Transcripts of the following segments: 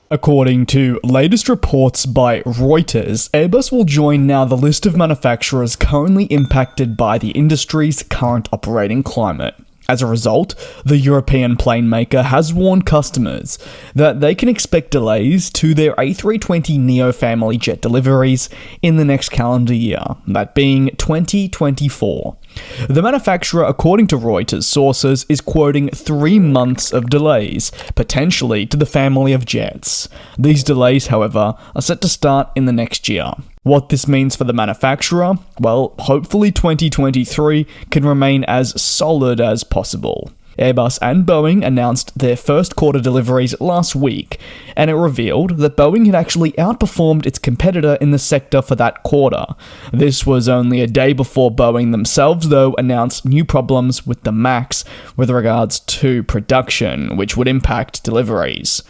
According to latest reports by Reuters, Airbus will join now the list of manufacturers currently impacted by the industry's current operating climate. As a result, the European plane maker has warned customers that they can expect delays to their A320neo family jet deliveries in the next calendar year, that being 2024. The manufacturer, according to Reuters sources, is quoting 3 months of delays, potentially to the family of jets. These delays, however, are set to start in the next year. What this means for the manufacturer? Well, hopefully 2023 can remain as solid as possible. Airbus and Boeing announced their first quarter deliveries last week, and it revealed that Boeing had actually outperformed its competitor in the sector for that quarter. This was only a day before Boeing themselves, though, announced new problems with the MAX with regards to production, which would impact deliveries.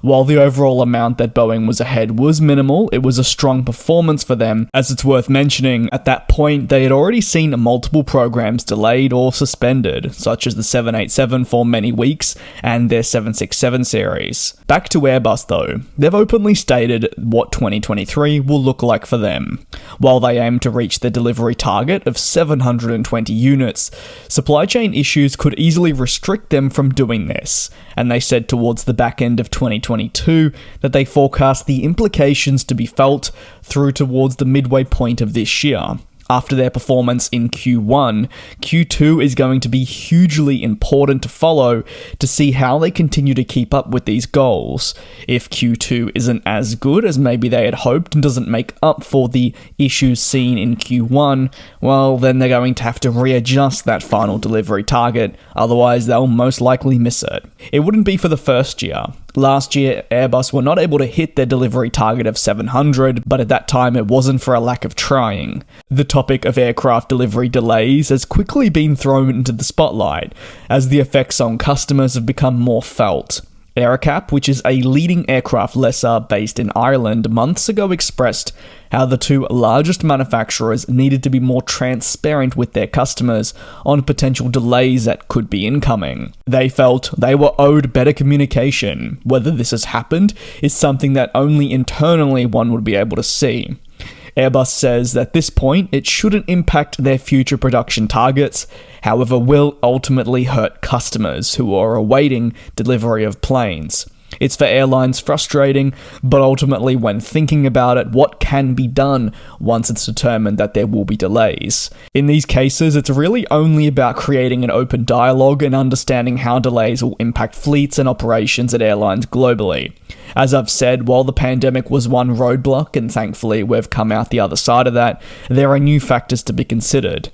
While the overall amount that Boeing was ahead was minimal, it was a strong performance for them, as it's worth mentioning, at that point they had already seen multiple programs delayed or suspended, such as the 787 for many weeks and their 767 series. Back to Airbus though, they've openly stated what 2023 will look like for them. While they aim to reach their delivery target of 720 units, supply chain issues could easily restrict them from doing this, and they said towards the back end of 2022 that they forecast the implications to be felt through towards the midway point of this year. After their performance in Q1, Q2 is going to be hugely important to follow to see how they continue to keep up with these goals. If Q2 isn't as good as maybe they had hoped and doesn't make up for the issues seen in Q1, well, then they're going to have to readjust that final delivery target, otherwise they'll most likely miss it. It wouldn't be for the first year. Last year, Airbus were not able to hit their delivery target of 700, but at that time it wasn't for a lack of trying. The topic of aircraft delivery delays has quickly been thrown into the spotlight, as the effects on customers have become more felt. AerCap, which is a leading aircraft lessor based in Ireland, months ago expressed how the two largest manufacturers needed to be more transparent with their customers on potential delays that could be incoming. They felt they were owed better communication. Whether this has happened is something that only internally one would be able to see. Airbus says at this point it shouldn't impact their future production targets, however will ultimately hurt customers who are awaiting delivery of planes. It's for airlines frustrating, but ultimately when thinking about it, what can be done once it's determined that there will be delays? In these cases, it's really only about creating an open dialogue and understanding how delays will impact fleets and operations at airlines globally. As I've said, while the pandemic was one roadblock, and thankfully we've come out the other side of that, there are new factors to be considered.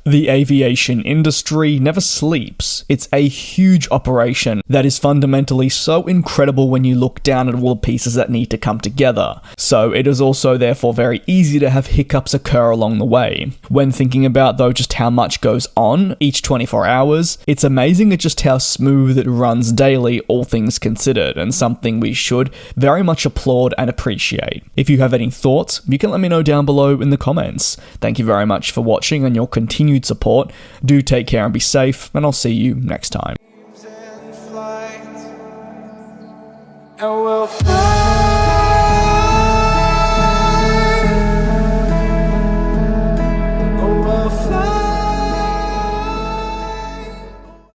The aviation industry never sleeps. It's a huge operation that is fundamentally so incredible when you look down at all the pieces that need to come together. So it is also therefore very easy to have hiccups occur along the way. When thinking about though just how much goes on each 24 hours, it's amazing at just how smooth it runs daily, all things considered, and something we should very much applaud and appreciate. If you have any thoughts, you can let me know down below in the comments. Thank you very much for watching and your continued support. Do take care and be safe, and I'll see you next time.